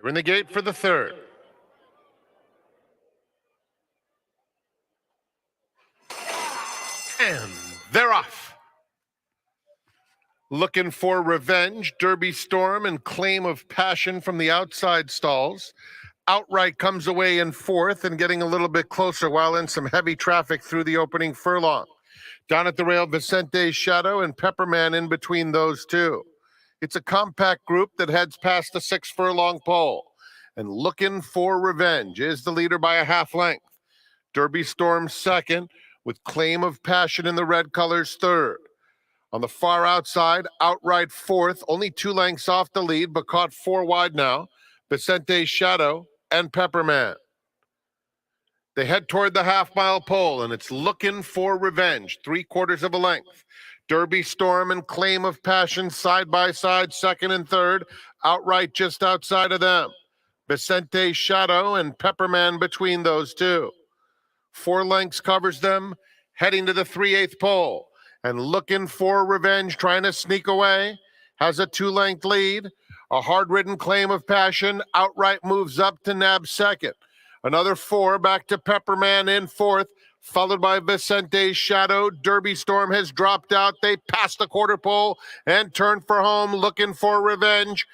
They're in the gate for the third. And they're off. Looking for Revenge, Derby Storm, and Claim of Passion from the outside stalls. Outright comes away in fourth and getting a little bit closer while in some heavy traffic through the opening furlong. Down at the rail, Vicente's Shadow and Pepperman in between those two. It's a compact group that heads past the 6 furlong pole. And Looking for Revenge is the leader by a half length. Derby Storm second, with Claim of Passion in the red colors third. On the far outside, Outright fourth, only 2 lengths off the lead, but caught 4 wide now. Vicente's Shadow and Pepperman. They head toward the half-mile pole, and it's Looking for Revenge, 3/4 of a length. Derby Storm and Claim of Passion side by side, second and third. Outright just outside of them. Vicente's Shadow and Pepperman between those two. 4 lengths covers them, heading to the 3/8 pole. And Looking for Revenge, trying to sneak away, has a 2-length lead. A hard-ridden Claim of Passion outright moves up to nab second. Another 4 back to Pepperman in fourth, followed by Vicente's Shadow. Derby Storm has dropped out. They pass the quarter pole and turn for home. Looking for Revenge.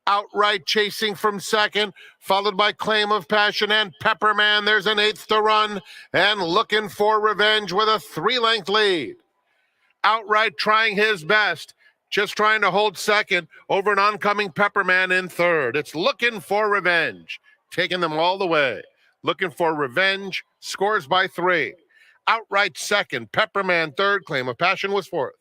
Outright chasing from second, followed by Claim of Passion and Pepperman. There's an 8th to run, and Looking for Revenge with a 3-length lead. Outright trying his best, just trying to hold second over an oncoming Pepperman in third. It's Looking for Revenge, taking them all the way. Looking for Revenge scores by 3. Outright second, Pepperman third, Claim of Passion was fourth.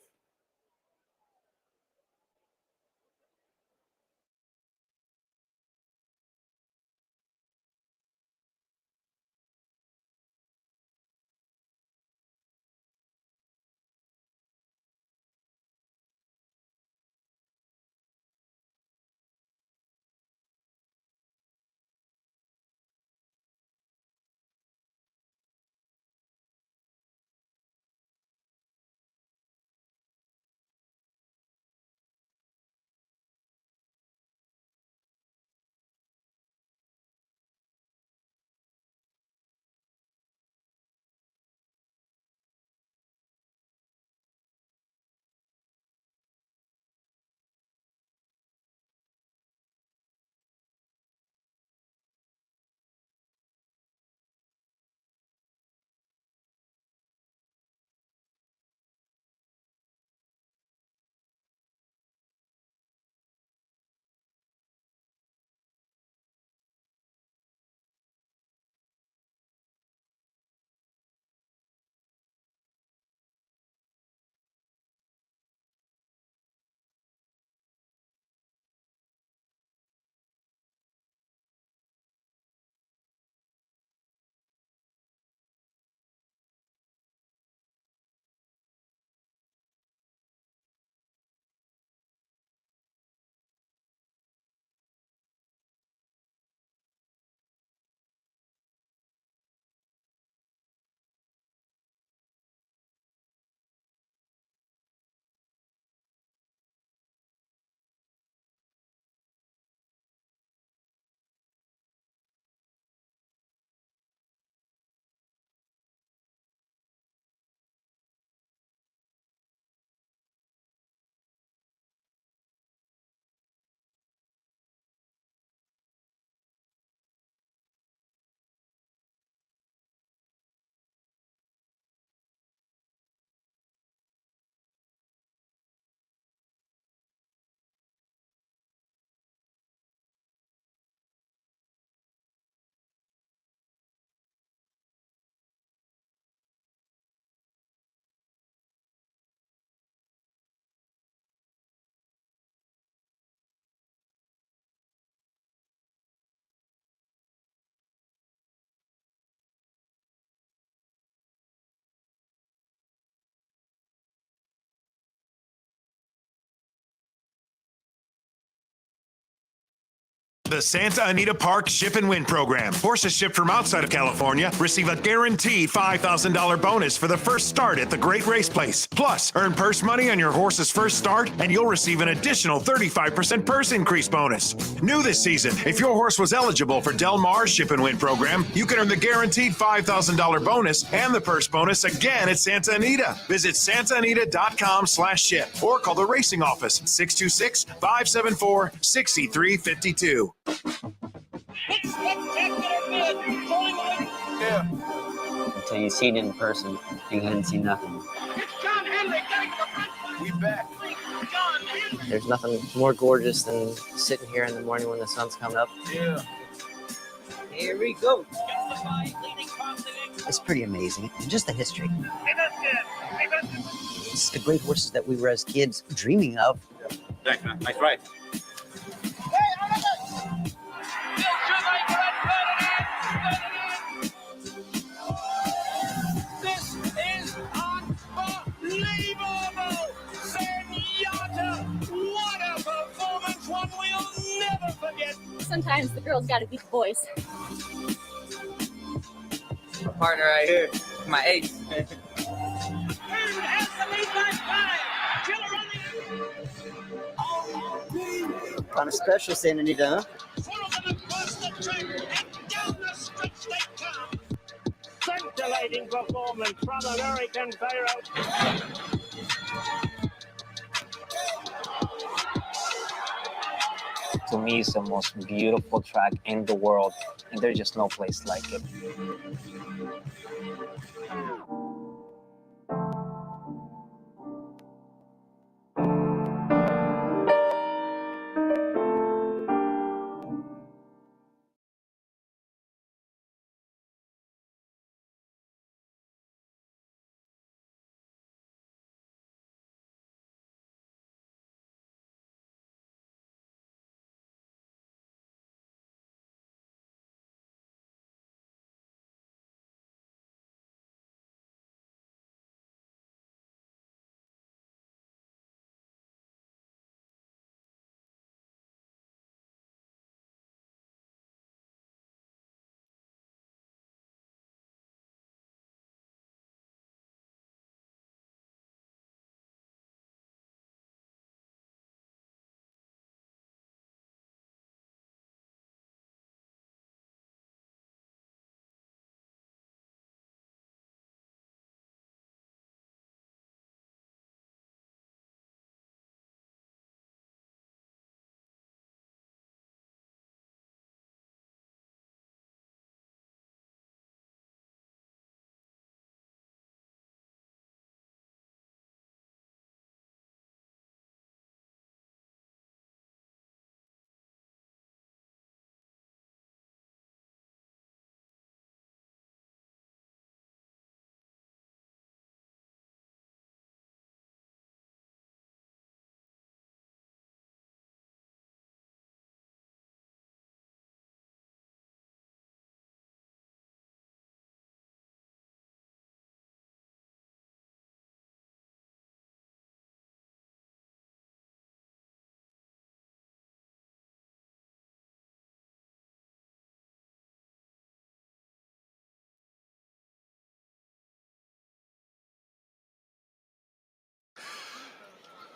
The Santa Anita Park Ship and Win program. Horses shipped from outside of California receive a guaranteed $5,000 bonus for the first start at the Great Race Place. Plus, earn purse money on your horse's first start, and you'll receive an additional 35% purse increase bonus. New this season, if your horse was eligible for Del Mar's Ship and Win program, you can earn the guaranteed $5,000 bonus and the purse bonus again at Santa Anita. Visit santaanita.com/ship or call the racing office 626-574-6352. Yeah. Until you see it in person, you hadn't seen nothing. We back. There's nothing more gorgeous than sitting here in the morning when the sun's coming up. Yeah. Here we go. It's pretty amazing. Just the history. It's the great horses that we were as kids dreaming of. Thanks, man. Nice ride. This is unbelievable! Zenyatta! What a performance! One we'll never forget! Sometimes the girls gotta beat the boys. My partner right here, my ace. And has the lead by 5. Kind of special, Santa Anita, huh? Follow them across the track and down the stretch they come. Scintillating performance from American Payout. To me, it's the most beautiful track in the world, and there's just no place like it.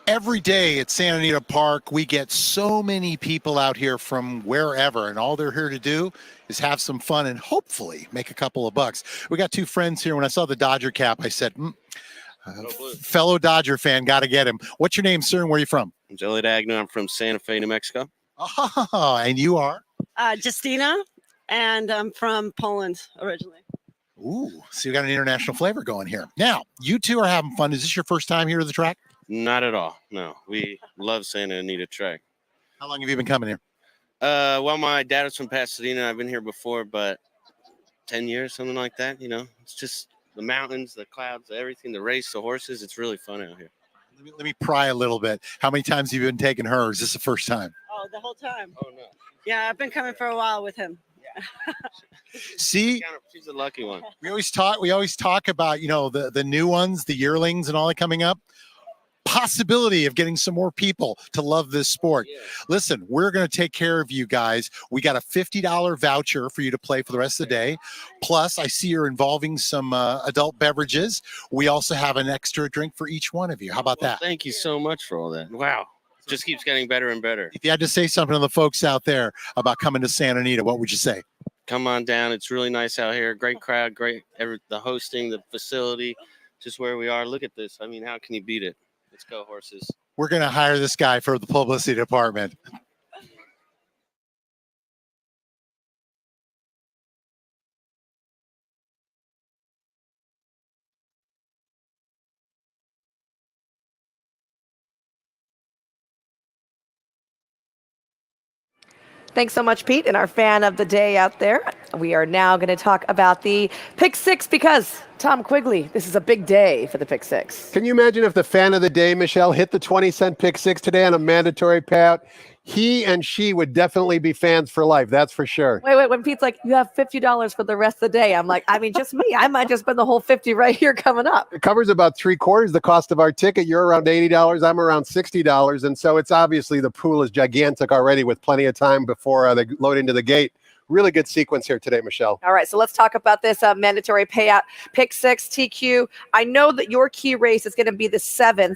Every day at Santa Anita Park, we get so many people out here from wherever, and all they're here to do is have some fun and hopefully make a couple of bucks. We got two friends here. When I saw the Dodger cap, I said, fellow Dodger fan, got to get him. What's your name, sir, and where are you from? I'm Elliot Agnew. I'm from Santa Fe, New Mexico. Oh, and you are? Justina, and I'm from Poland originally. Ooh, so you got an international flavor going here. Now, you two are having fun. Is this your first time here to the track? Not at all. No, we love Santa Anita track. How long have you been coming here? Well, my dad was from Pasadena. I've been here before, but 10 years, something like that. You know, it's just the mountains, the clouds, everything, the race, the horses. It's really fun out here. Let me pry a little bit. How many times have you been taking her? Or is this the first time? Oh, the whole time. Oh, no. Yeah, I've been coming for a while with him. See, she's a lucky one. We always talk about, you know, the new ones, the yearlings and all that coming up. possibility of getting some more people to love this sport. Listen, we're going to take care of you guys. We got a $50 voucher for you to play for the rest of the day. Plus, I see you're involving some adult beverages. We also have an extra drink for each one of you. How about that? Thank you so much for all that. Wow. Just keeps getting better and better. If you had to say something to the folks out there about coming to Santa Anita, what would you say? Come on down. It's really nice out here. Great crowd, the hosting, the facility, just where we are. Look at this. I mean, how can you beat it? Let's go, horses. We're going to hire this guy for the publicity department. Thanks so much, Pete, and our fan of the day out there. We are now going to talk about the Pick Six because, Tom Quigley, this is a big day for the Pick Six. Can you imagine if the fan of the day, Michelle, hit the 20-cent Pick Six today on a mandatory payout? He and she would definitely be fans for life. That's for sure. Wait. When Pete's like, you have $50 for the rest of the day. I'm like, I mean, just me. I might just spend the whole 50 right here coming up. It covers about 3/4 the cost of our ticket. You're around $80. I'm around $60. And so it's obviously the pool is gigantic already with plenty of time before they load into the gate. Really good sequence here today, Michelle. All right, so let's talk about this mandatory payout. Pick Six, TQ. I know that your key race is going to be the 7th.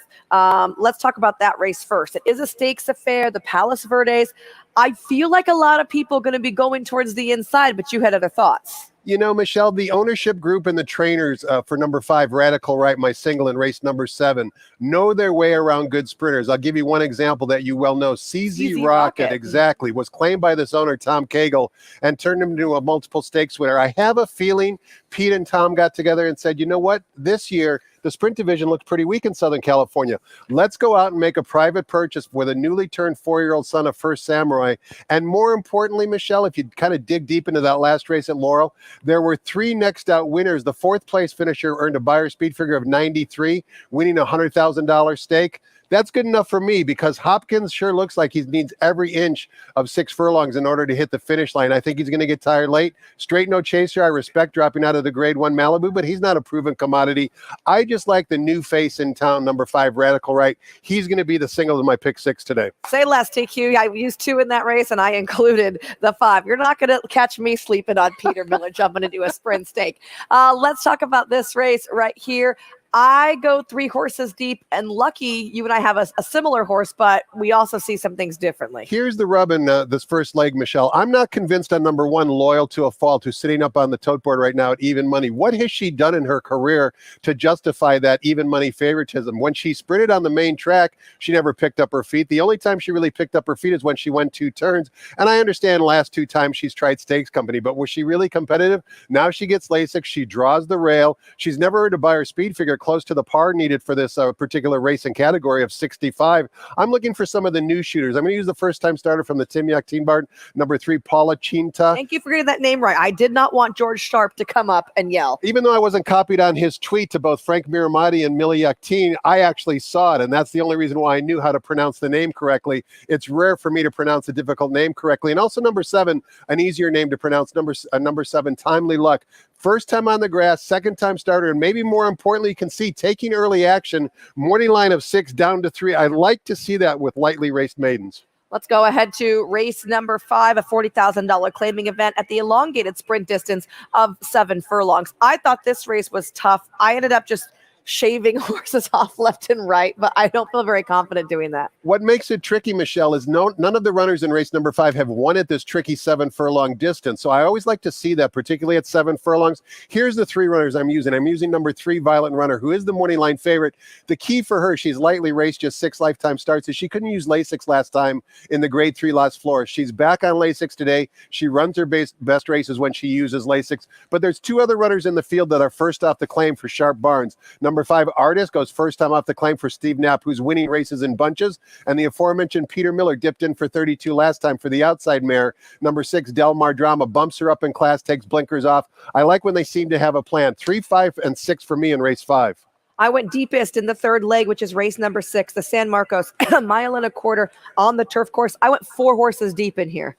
Let's talk about that race first. It is a stakes affair, the Palos Verdes. I feel like a lot of people are going to be going towards the inside, but you had other thoughts. You know, Michelle, the ownership group and the trainers for number 5, Radical Right, my single in race number 7, know their way around good sprinters. I'll give you one example that you well know. CZ Rocket, exactly, was claimed by this owner, Tom Cagle, and turned him into a multiple stakes winner. I have a feeling Pete and Tom got together and said, you know what, this year, the sprint division looked pretty weak in Southern California. Let's go out and make a private purchase with a newly turned 4-year-old son of First Samurai. And more importantly, Michelle, if you kind of dig deep into that last race at Laurel, there were 3 next out winners. The 4th place finisher earned a buyer speed figure of 93, winning a $100,000 stake. That's good enough for me because Hopkins sure looks like he needs every inch of 6 furlongs in order to hit the finish line. I think he's going to get tired late. Straight no chaser. I respect dropping out of the grade 1 Malibu, but he's not a proven commodity. I just like the new face in town, number 5, Radical Right. He's going to be the single of my pick 6 today. Say less, TQ. I used 2 in that race, and I included the 5. You're not going to catch me sleeping on Peter Miller jumping into a sprint stake. Let's talk about this race right here. I go 3 horses deep, and lucky you and I have a similar horse, but we also see some things differently. Here's the rub in this first leg, Michelle. I'm not convinced on number 1, Loyal to a Fault, who's sitting up on the tote board right now at even money. What has she done in her career to justify that even money favoritism? When she sprinted on the main track, she never picked up her feet. The only time she really picked up her feet is when she went 2 turns. And I understand the last 2 times she's tried Stakes Company, but was she really competitive? Now she gets LASIK. She draws the rail. She's never earned a buyer speed figure close to the par needed for this particular racing category of 65. I'm looking for some of the new shooters. I'm going to use the first-time starter from the Timyak Team Barn, number 3, Paula Chinta. Thank you for getting that name right. I did not want George Sharp to come up and yell. Even though I wasn't copied on his tweet to both Frank Miramati and Millie Yakteen, I actually saw it, and that's the only reason why I knew how to pronounce the name correctly. It's rare for me to pronounce a difficult name correctly. And also number 7, an easier name to pronounce, number 7, Timely Luck. First time on the grass, second time starter, and maybe more importantly, you can see taking early action, morning line of 6 down to 3. I like to see that with lightly raced maidens. Let's go ahead to race number 5, a $40,000 claiming event at the elongated sprint distance of 7 furlongs. I thought this race was tough. I ended up just shaving horses off left and right, but I don't feel very confident doing that. What makes it tricky, Michelle, is none of the runners in race number 5 have won at this tricky 7 furlong distance. So I always like to see that, particularly at 7 furlongs. Here's the 3 runners I'm using. I'm using number 3, Violent Runner, who is the morning line favorite. The key for her, she's lightly raced, just 6 lifetime starts, is she couldn't use LASIK last time in the grade 3 Las Flores. She's back on LASIK today. She runs her best races when she uses LASIK. But there's 2 other runners in the field that are first off the claim for Sharp Barnes. Number 5, Artist, goes first time off the claim for Steve Knapp, who's winning races in bunches. And the aforementioned Peter Miller dipped in for 32 last time for the outside mare. Number 6, Del Mar Drama, bumps her up in class, takes blinkers off. I like when they seem to have a plan. 3, 5, and 6 for me in race 5. I went deepest in the 3rd leg, which is race number 6, the San Marcos, a 1.25 miles on the turf course. I went 4 horses deep in here.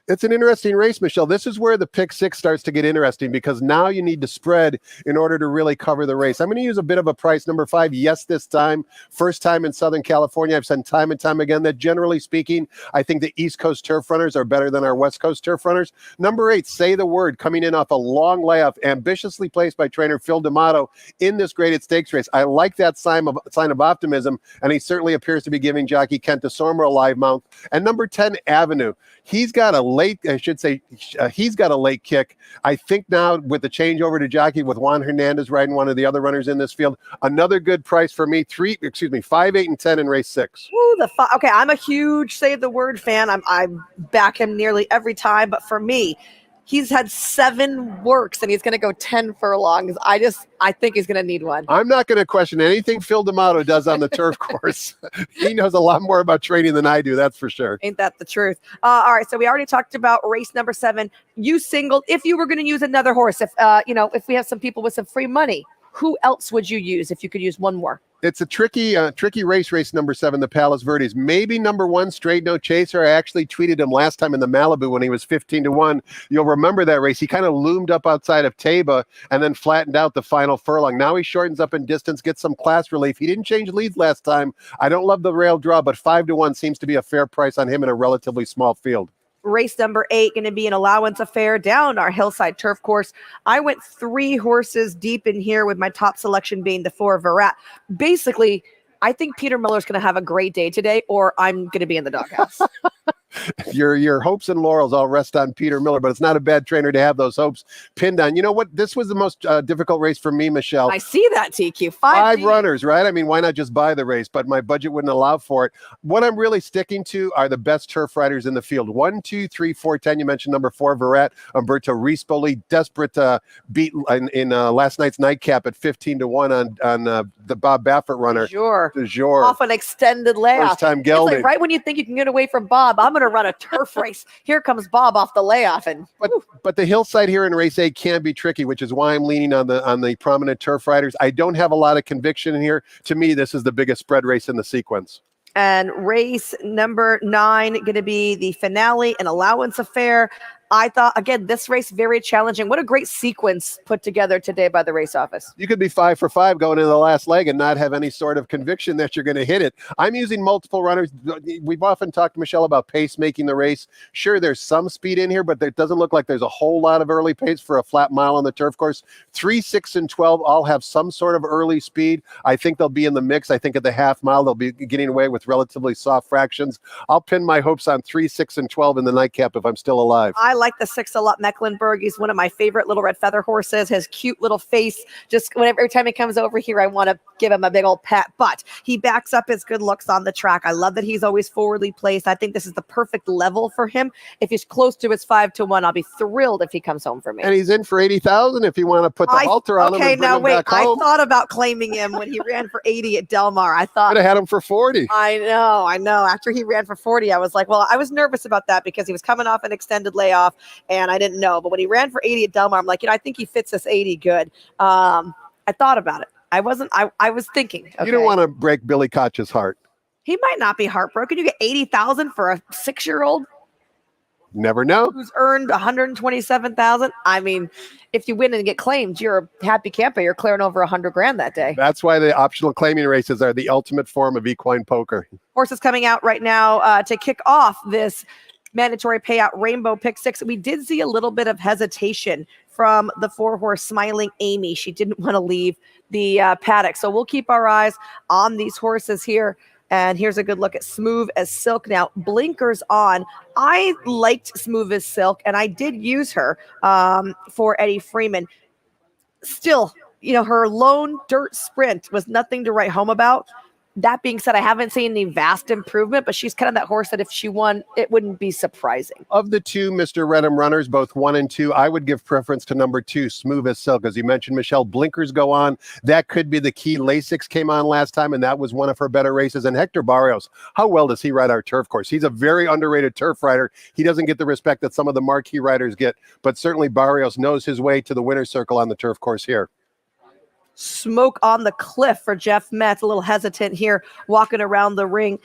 It's an interesting race, Michelle. This is where the pick six starts to get interesting because now you need to spread in order to really cover the race. I'm going to use a bit of a price. Number 5, yes, this time. First time in Southern California. I've said time and time again that generally speaking, I think the East Coast turf runners are better than our West Coast turf runners. Number 8, Say the Word, coming in off a long layoff, ambitiously placed by trainer Phil D'Amato in this graded stakes race. I like that sign of optimism, and he certainly appears to be giving jockey Kent Desormer a live mount. And number 10, Avenue. He's got a late kick. I think now with the changeover to jockey with Juan Hernandez riding one of the other runners in this field, another good price for me. 5, 8, and 10 in race 6. Woo, okay, I'm a huge Say the Word fan. I back him nearly every time, but for me, he's had 7 works and he's going to go 10 furlongs. I think he's going to need one. I'm not going to question anything Phil D'Amato does on the turf course. He knows a lot more about training than I do, that's for sure. Ain't that the truth? All right, so we already talked about race number 7. You singled. If you were going to use another horse, if we have some people with some free money, who else would you use if you could use one more? It's a tricky race number 7, the Palos Verdes. Maybe number 1, Straight No Chaser. I actually tweeted him last time in the Malibu when he was 15-1. You'll remember that race. He kind of loomed up outside of Taba and then flattened out the final furlong. Now he shortens up in distance, gets some class relief. He didn't change leads last time. I don't love the rail draw, but 5-1 seems to be a fair price on him in a relatively small field. Race number 8 going to be an allowance affair down our hillside turf course. I went 3 horses deep in here with my top selection being the 4 Virat. Basically, I think Peter Miller's going to have a great day today, or I'm going to be in the doghouse. Your hopes and laurels all rest on Peter Miller, but it's not a bad trainer to have those hopes pinned on. You know what? This was the most difficult race for me, Michelle. I see that, TQ. 5 runners, right? I mean, why not just buy the race? But my budget wouldn't allow for it. What I'm really sticking to are the best turf riders in the field. 1, 2, 3, 4, 10. You mentioned number 4, Virat. Umberto Rispoli, desperate to beat in last night's nightcap at 15-1 on the Bob Baffert runner. Sure. Sure. Off an extended layoff. First time It's gelding. like right when you think you can get away from Bob, I'm going to run a turf race. Here comes Bob off the layoff, but the hillside here in race 8 can be tricky, which is why I'm leaning on the prominent turf riders. I don't have a lot of conviction in here. To me, this is the biggest spread race in the sequence. And race number 9 going to be the finale, an allowance affair. I thought, again, this race very challenging. What a great sequence put together today by the race office. You could be 5 for 5 going into the last leg and not have any sort of conviction that you're going to hit it. I'm using multiple runners. We've often talked to Michelle about pace making the race. Sure, there's some speed in here, but it doesn't look like there's a whole lot of early pace for a flat mile on the turf course. 3, 6, and 12 all have some sort of early speed. I think they'll be in the mix. I think at the half mile, they'll be getting away with relatively soft fractions. I'll pin my hopes on 3, 6, and 12 in the nightcap if I'm still alive. I like the 6 a lot. Mecklenburg. He's one of my favorite little red feather horses. His cute little face. Just every time he comes over here, I want to give him a big old pat. But he backs up his good looks on the track. I love that he's always forwardly placed. I think this is the perfect level for him. If he's close to his 5-1, I'll be thrilled if he comes home for me. And he's in for 80,000 if you want to put the halter on him. Okay, and bring now him wait. back I home. thought about claiming him when he ran for 80 at Del Mar. I thought Could have had him for 40. I know. After he ran for 40, I was like, well, I was nervous about that because he was coming off an extended layoff and I didn't know. But when he ran for 80 at Del Mar, I'm like, I think he fits this 80 good. I thought about it. I was thinking. Okay. You don't want to break Billy Koch's heart. He might not be heartbroken. You get 80,000 for a 6-year-old Never know. who's earned 127,000. I mean, if you win and get claimed, you're a happy camper. You're clearing over $100,000 that day. That's why the optional claiming races are the ultimate form of equine poker. Horses coming out right now to kick off this mandatory payout rainbow pick 6. We did see a little bit of hesitation from the 4-horse Smiling Amy. She didn't want to leave the paddock. So we'll keep our eyes on these horses here. And here's a good look at Smooth as Silk. Now, blinkers on. I liked Smooth as Silk, and I did use her for Eddie Freeman. Still, her lone dirt sprint was nothing to write home about. That being said, I haven't seen any vast improvement, but she's kind of that horse that if she won, it wouldn't be surprising. Of the 2 Mr. Redham runners, both 1 and 2, I would give preference to number 2, Smooth as Silk. As you mentioned, Michelle, blinkers go on. That could be the key. Lasix came on last time, and that was one of her better races. And Hector Barrios, how well does he ride our turf course? He's a very underrated turf rider. He doesn't get the respect that some of the marquee riders get, but certainly Barrios knows his way to the winner's circle on the turf course here. smoke on the cliff for Jeff Metz. A little hesitant here, walking around the ring.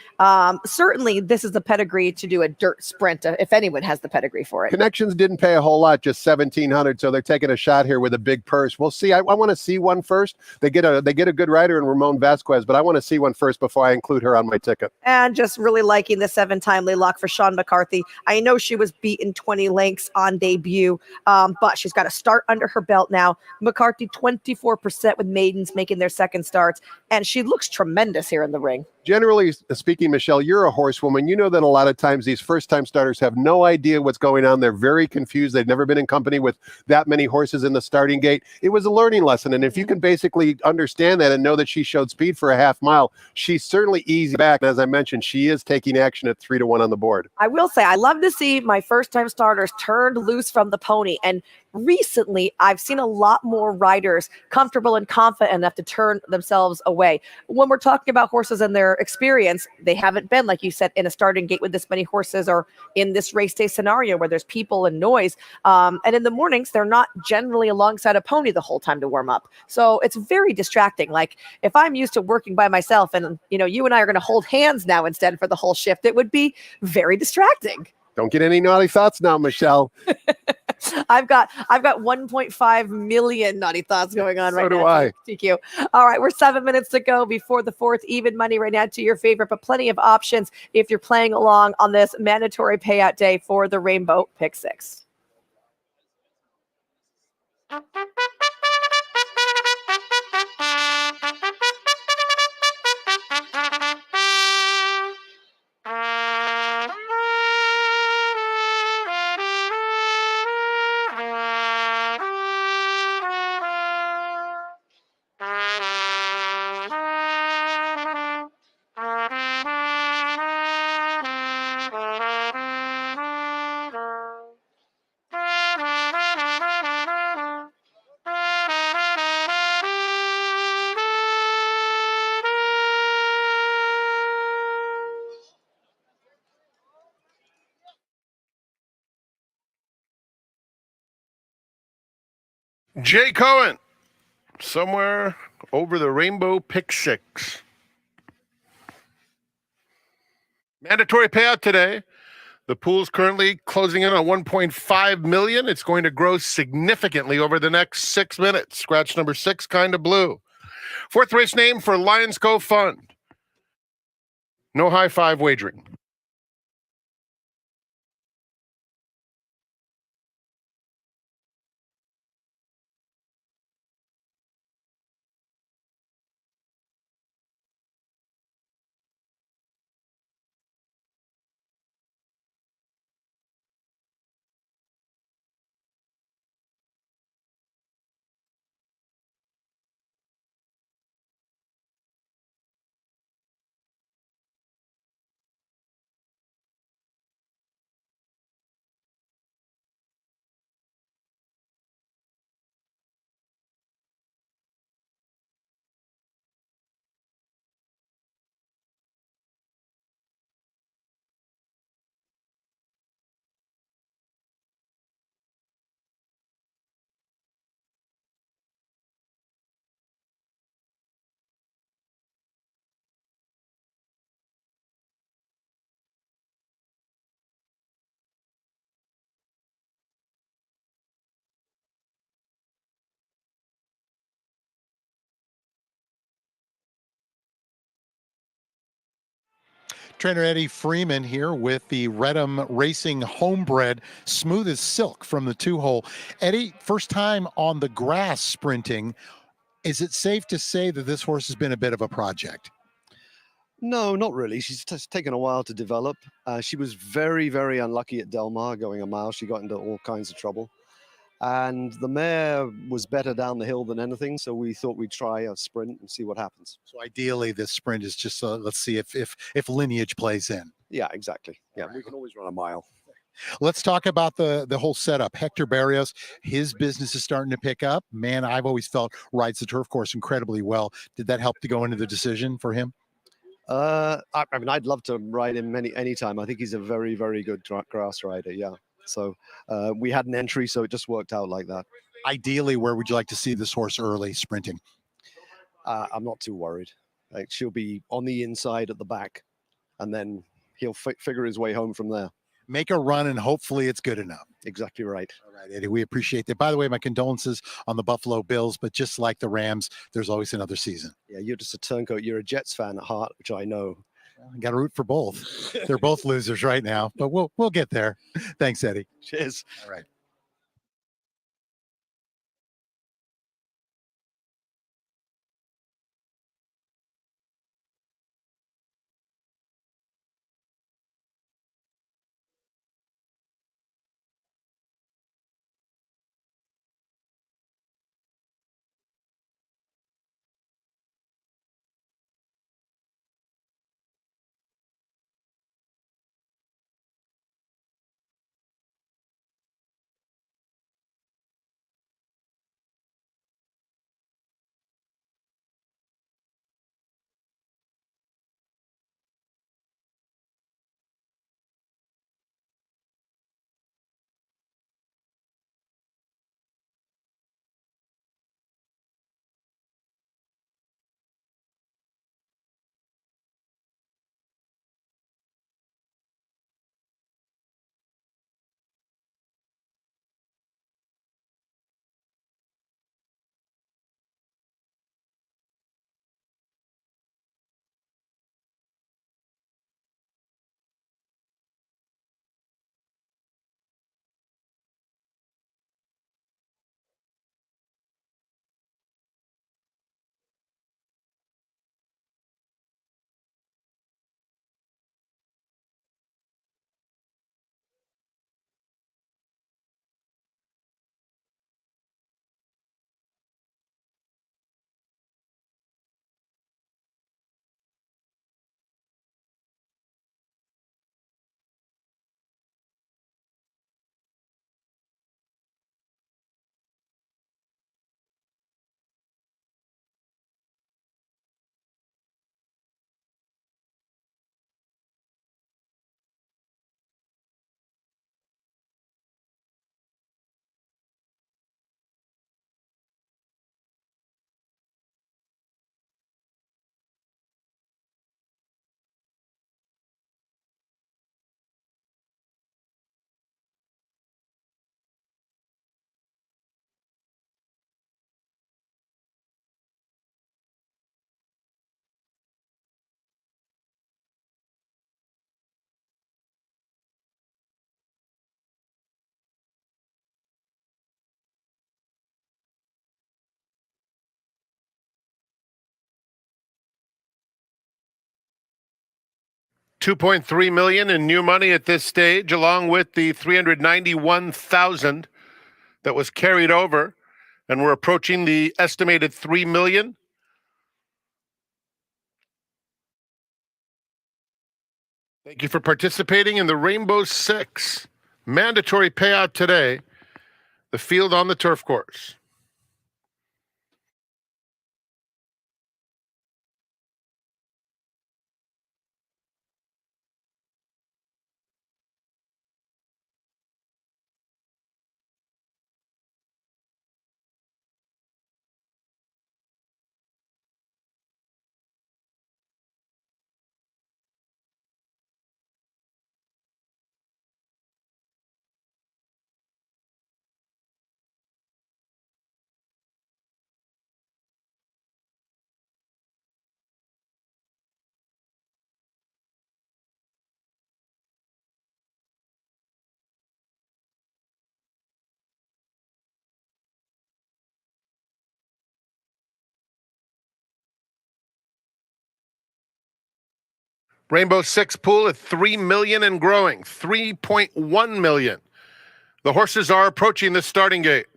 Certainly, this is the pedigree to do a dirt sprint, if anyone has the pedigree for it. Connections didn't pay a whole lot, just 1,700, so they're taking a shot here with a big purse. We'll see. I want to see one first. They get a good rider in Ramon Vasquez, but I want to see one first before I include her on my ticket. And just really liking the 7-time lock for Sean McCarthy. I know she was beaten 20 lengths on debut, but she's got a start under her belt now. McCarthy 24% with maidens making their second starts, and she looks tremendous here in the ring. Generally speaking, Michelle, you're a horsewoman. You know that a lot of times these first-time starters have no idea what's going on. They're very confused. They've never been in company with that many horses in the starting gate. It was a learning lesson, and if you can basically understand that and know that she showed speed for a half mile, she's certainly easy back. And as I mentioned, she is taking action at 3-1 on the board. I will say, I love to see my first-time starters turned loose from the pony, and recently I've seen a lot more riders comfortable and confident enough to turn themselves away. When we're talking about horses and their experience, they haven't been, like you said, in a starting gate with this many horses or in this race day scenario where there's people and noise. And in the mornings, they're not generally alongside a pony the whole time to warm up. So it's very distracting. Like if I'm used to working by myself and, you and I are going to hold hands now instead for the whole shift, it would be very distracting. Don't get any naughty thoughts now, Michelle. I've got 1.5 million naughty thoughts going on right now. So do I. TQ. All right, we're 7 minutes to go before the fourth. Even money right now to your favorite, but plenty of options if you're playing along on this mandatory payout day for the Rainbow Pick Six. Jay Cohen, somewhere over the Rainbow Pick Six. Mandatory payout today. The pool's currently closing in on 1.5 million. It's going to grow significantly over the next 6 minutes. Scratch number 6, kind of blue. Fourth race name for Lions Co Fund. No high five wagering. Trainer Eddie Freeman here with the Redham Racing Homebred, smooth as silk from the 2-hole. Eddie, first time on the grass sprinting. Is it safe to say that this horse has been a bit of a project? No, not really. She's taken a while to develop. She was very, very unlucky at Del Mar going a mile. She got into all kinds of trouble. And the mare was better down the hill than anything, so we thought we'd try a sprint and see what happens. So ideally, this sprint is just let's see if lineage plays in. Yeah, exactly. Yeah, we can always run a mile. Let's talk about the whole setup. Hector Barrios, his business is starting to pick up. Man, I've always felt rides the turf course incredibly well. Did that help to go into the decision for him? I mean, I'd love to ride him anytime. I think he's a very, very good grass rider. Yeah. So we had an entry, so it just worked out like that. Ideally, where would you like to see this horse early sprinting? I'm not too worried. Like, she'll be on the inside at the back, and then he'll figure his way home from there. Make a run, and hopefully it's good enough. Exactly right. All right, Eddie, we appreciate that. By the way, my condolences on the Buffalo Bills, but just like the Rams, there's always another season. Yeah, you're just a turncoat. You're a Jets fan at heart, which I know. Got to root for both. They're both losers right now, but we'll get there. Thanks, Eddie. Cheers. All right. $2.3 million in new money at this stage, along with the 391,000 that was carried over, and we're approaching the estimated $3 million. Thank you for participating in the Rainbow Six. Mandatory payout today. The field on the turf course. Rainbow Six pool at 3 million and growing, 3.1 million. The horses are approaching the starting gate.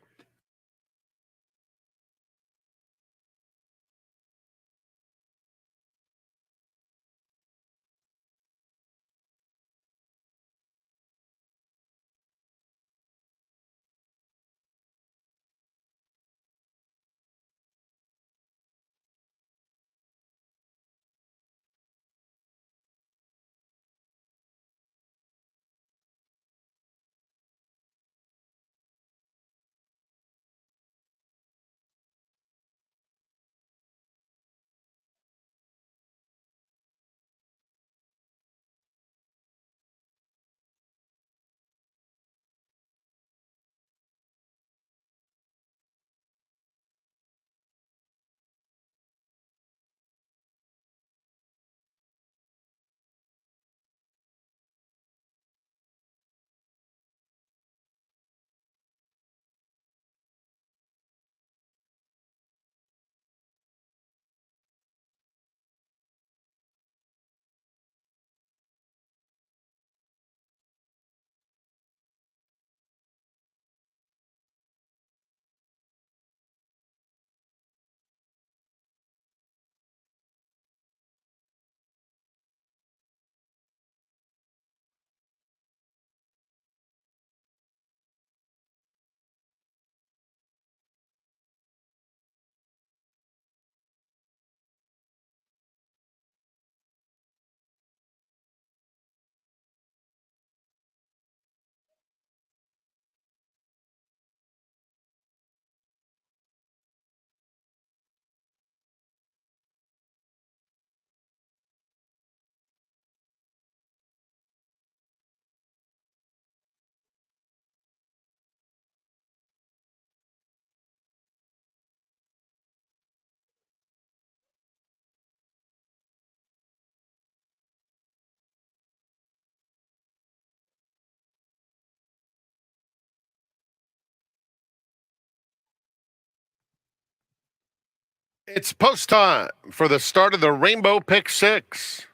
It's post time for the start of the Rainbow Pick Six.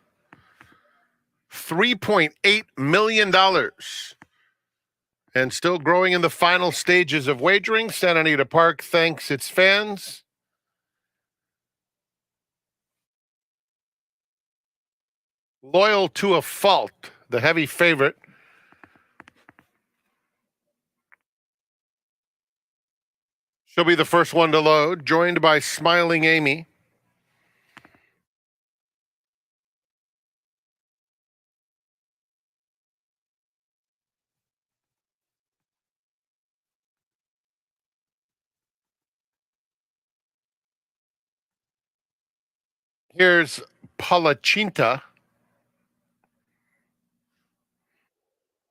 $3.8 million. And still growing in the final stages of wagering. Santa Anita Park thanks its fans. Loyal to a fault, the heavy favorite. She'll be the first one to load, joined by Smiling Amy. Here's Palachinta.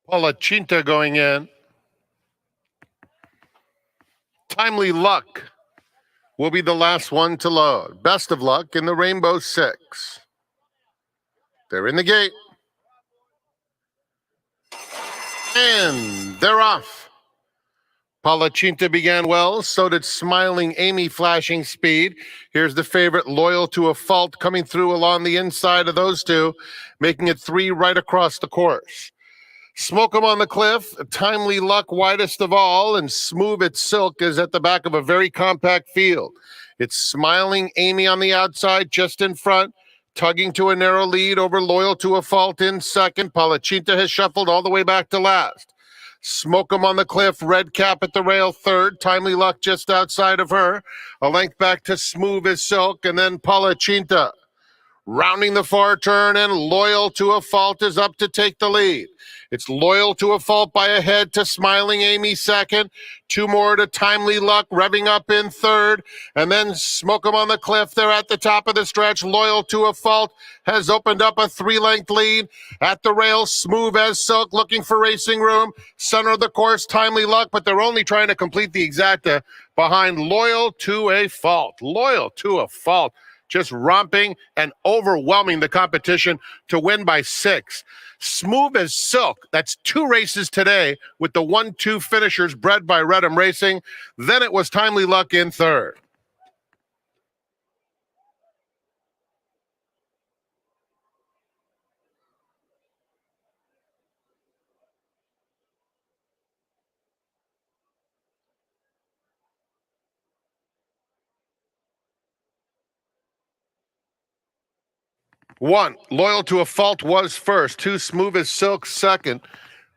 Palachinta going in. Timely Luck will be the last one to load. Best of luck in the Rainbow Six. They're in the gate. And they're off. Palachinta began well, so did Smiling Amy, flashing speed. Here's the favorite, Loyal to a Fault, coming through along the inside of those two, making it three right across the course. Smoke 'em on the Cliff, Timely Luck widest of all, and Smooth It Silk is at the back of a very compact field. It's Smiling Amy on the outside, just in front, tugging to a narrow lead over Loyal to a Fault in second. Palachinta has shuffled all the way back to last. Smoke 'em on the Cliff, Red Cap at the rail third, Timely Luck just outside of her. A length back to Smooth as Silk, and then Palachinta. Rounding the far turn, and Loyal to a Fault is up to take the lead. It's Loyal to a Fault by a head to Smiling Amy second. Two more to Timely Luck, revving up in third. And then Smoke 'em on the Cliff. They're at the top of the stretch. Loyal to a Fault has opened up a three-length lead. At the rail, Smooth as Silk looking for racing room. Center of the course, Timely Luck, but they're only trying to complete the exacta behind Loyal to a Fault. Loyal to a Fault. Just romping and overwhelming the competition to win by 6. Smooth as Silk, that's 2 races today with the 1-2 finishers bred by Redham Racing. Then it was Timely Luck in third. One, Loyal to a Fault was first. 2, Smooth as Silk second.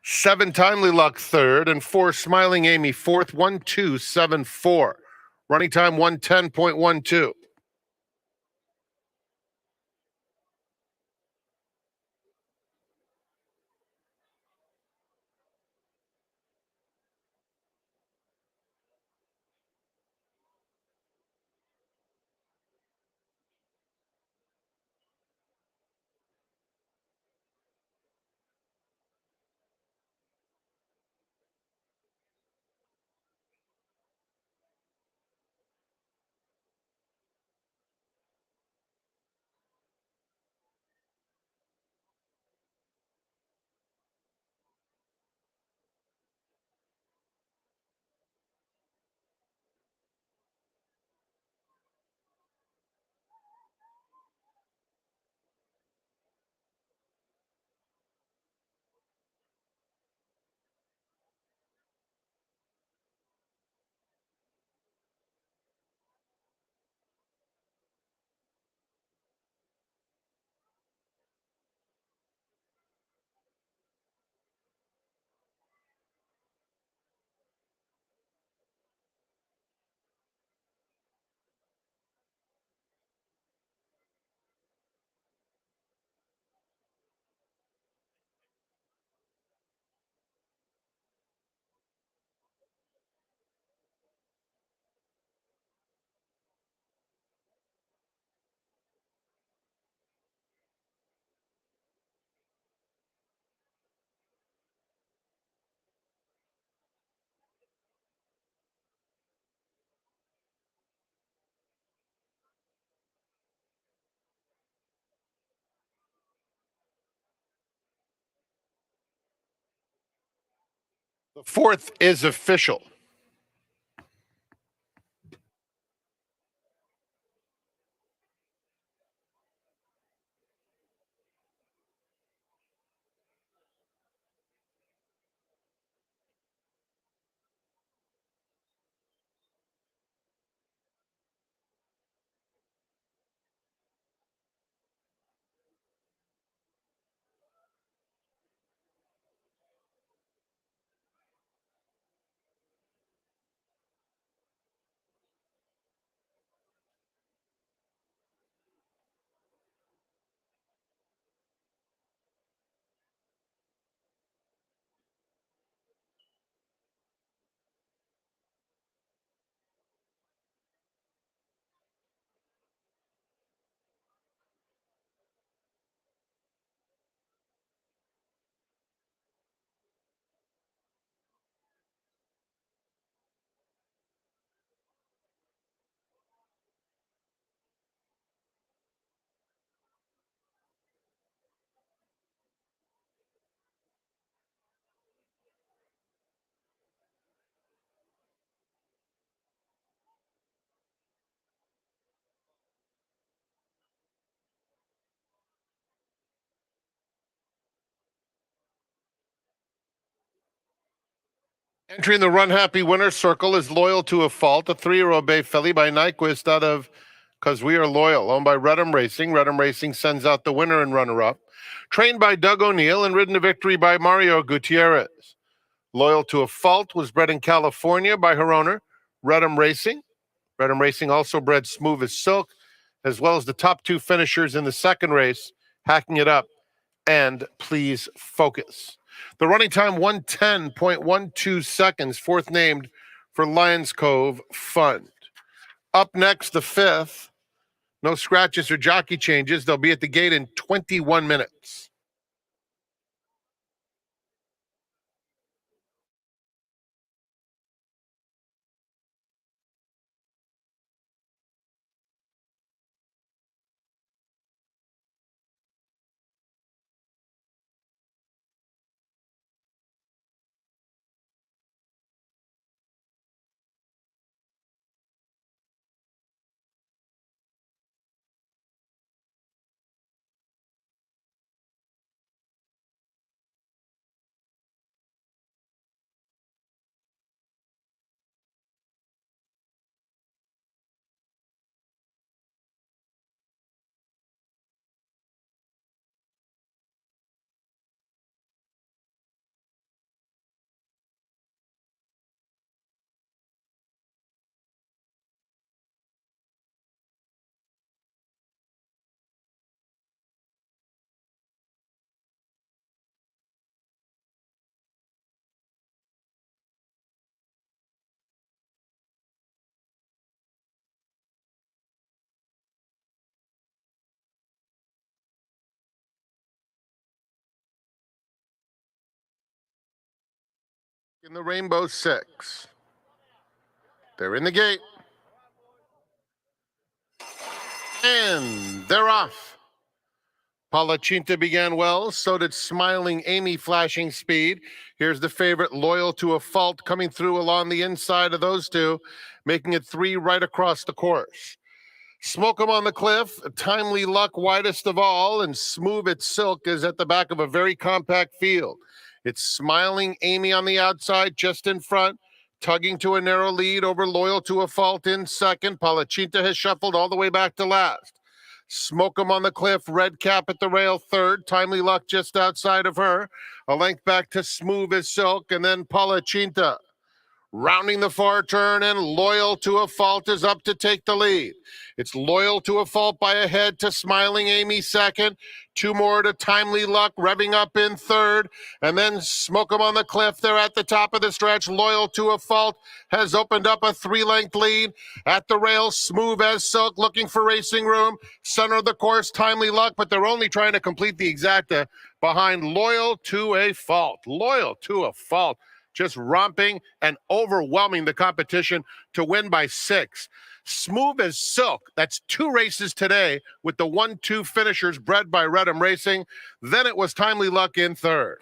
7, Timely Luck third. And 4, Smiling Amy fourth. 1-2-7-4. Running time 110.12. The fourth is official. Entering the Run Happy winner circle is Loyal to a Fault, a 3-year-old bay filly by Nyquist out of Cause We Are Loyal, owned by Redham Racing. Redham Racing sends out the winner and runner-up. Trained by Doug O'Neill and ridden to victory by Mario Gutierrez. Loyal to a Fault was bred in California by her owner, Redham Racing. Redham Racing also bred Smooth as Silk, as well as the top 2 finishers in the second race, Hacking It Up and Please Focus. The running time, 110.12 seconds, fourth named for Lions Cove Fund. Up next, the fifth. No scratches or jockey changes. They'll be at the gate in 21 minutes. In the Rainbow Six. They're in the gate. And they're off. Palachinta began well, so did Smiling Amy, flashing speed. Here's the favorite, Loyal to a Fault, coming through along the inside of those two, making it 3 right across the course. Smoke 'em on the Cliff, Timely Luck widest of all, and Smooth It Silk is at the back of a very compact field. It's Smiling Amy on the outside, just in front, tugging to a narrow lead over Loyal to a Fault in second. Palachinta has shuffled all the way back to last. Smoke 'em on the Cliff, Red Cap at the rail third, Timely Luck just outside of her. A length back to Smooth as Silk, and then Palachinta. Rounding the far turn, and Loyal to a Fault is up to take the lead. It's Loyal to a Fault by a head to Smiling Amy second. 2 more to Timely Luck, revving up in third. And then Smoke 'em on the Cliff. They're at the top of the stretch. Loyal to a Fault has opened up a 3-length lead. At the rail, Smooth as Silk looking for racing room. Center of the course, Timely Luck, but they're only trying to complete the exacta behind Loyal to a Fault. Loyal to a Fault, just romping and overwhelming the competition to win by 6. Smooth as Silk, that's 2 races today with the 1-2 finishers bred by Redham Racing. Then it was Timely Luck in third.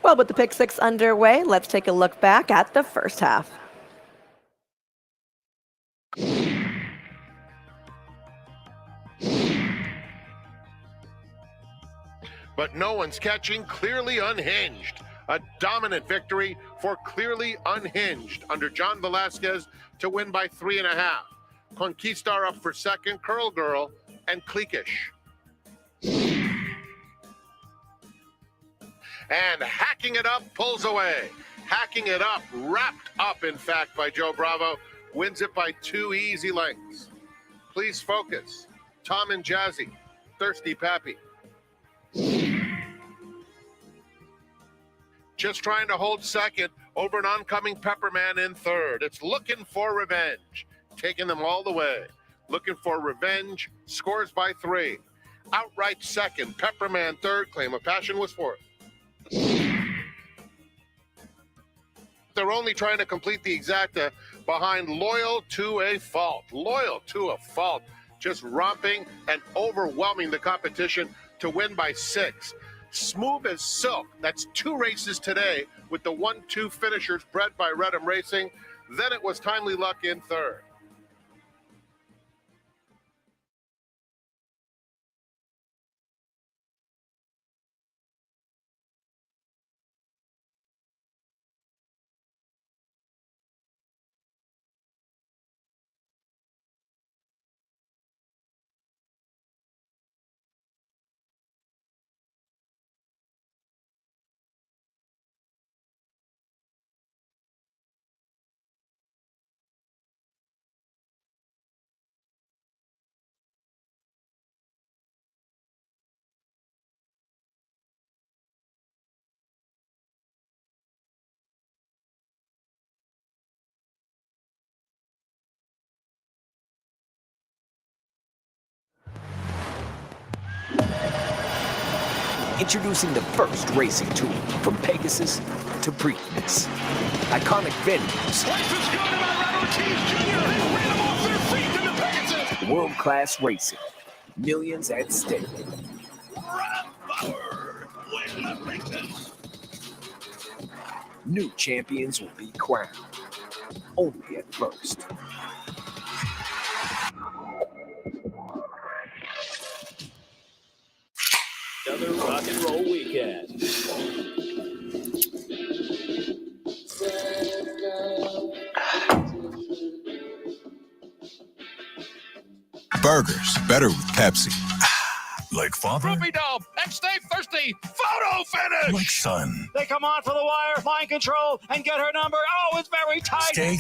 Well, with the pick six underway, let's take a look back at the first half. But no one's catching Clearly Unhinged. A dominant victory for Clearly Unhinged under John Velasquez to win by 3.5. Conquistar up for second, Curl Girl, and Cliquish. And Hacking It Up pulls away. Hacking It Up, wrapped up, in fact, by Joe Bravo, wins it by 2 easy lengths. Please focus. Tom and Jazzy, Thirsty Pappy. Just trying to hold second over an oncoming Pepperman in third. It's Looking for Revenge, taking them all the way. Looking for Revenge, scores by 3. Outright second, Pepperman third, Claim of Passion was fourth. They're only trying to complete the exacta behind Loyal to a Fault. Loyal to a Fault, just romping and overwhelming the competition to win by 6. Smooth as silk. That's 2 races today with the 1-2 finishers bred by Redham Racing. Then it was Timely Luck in third. Introducing the first racing tool from Pegasus to Preakness. Iconic venues. World-class racing. Millions at stake. New champions will be crowned. Only at first. Another rock and roll weekend. Burgers, better with Pepsi. Like father? Groupie doll, and stay thirsty. Photo finish. Like son. They come on for the wire, mind control, and get her number. Oh, it's very tight. Stay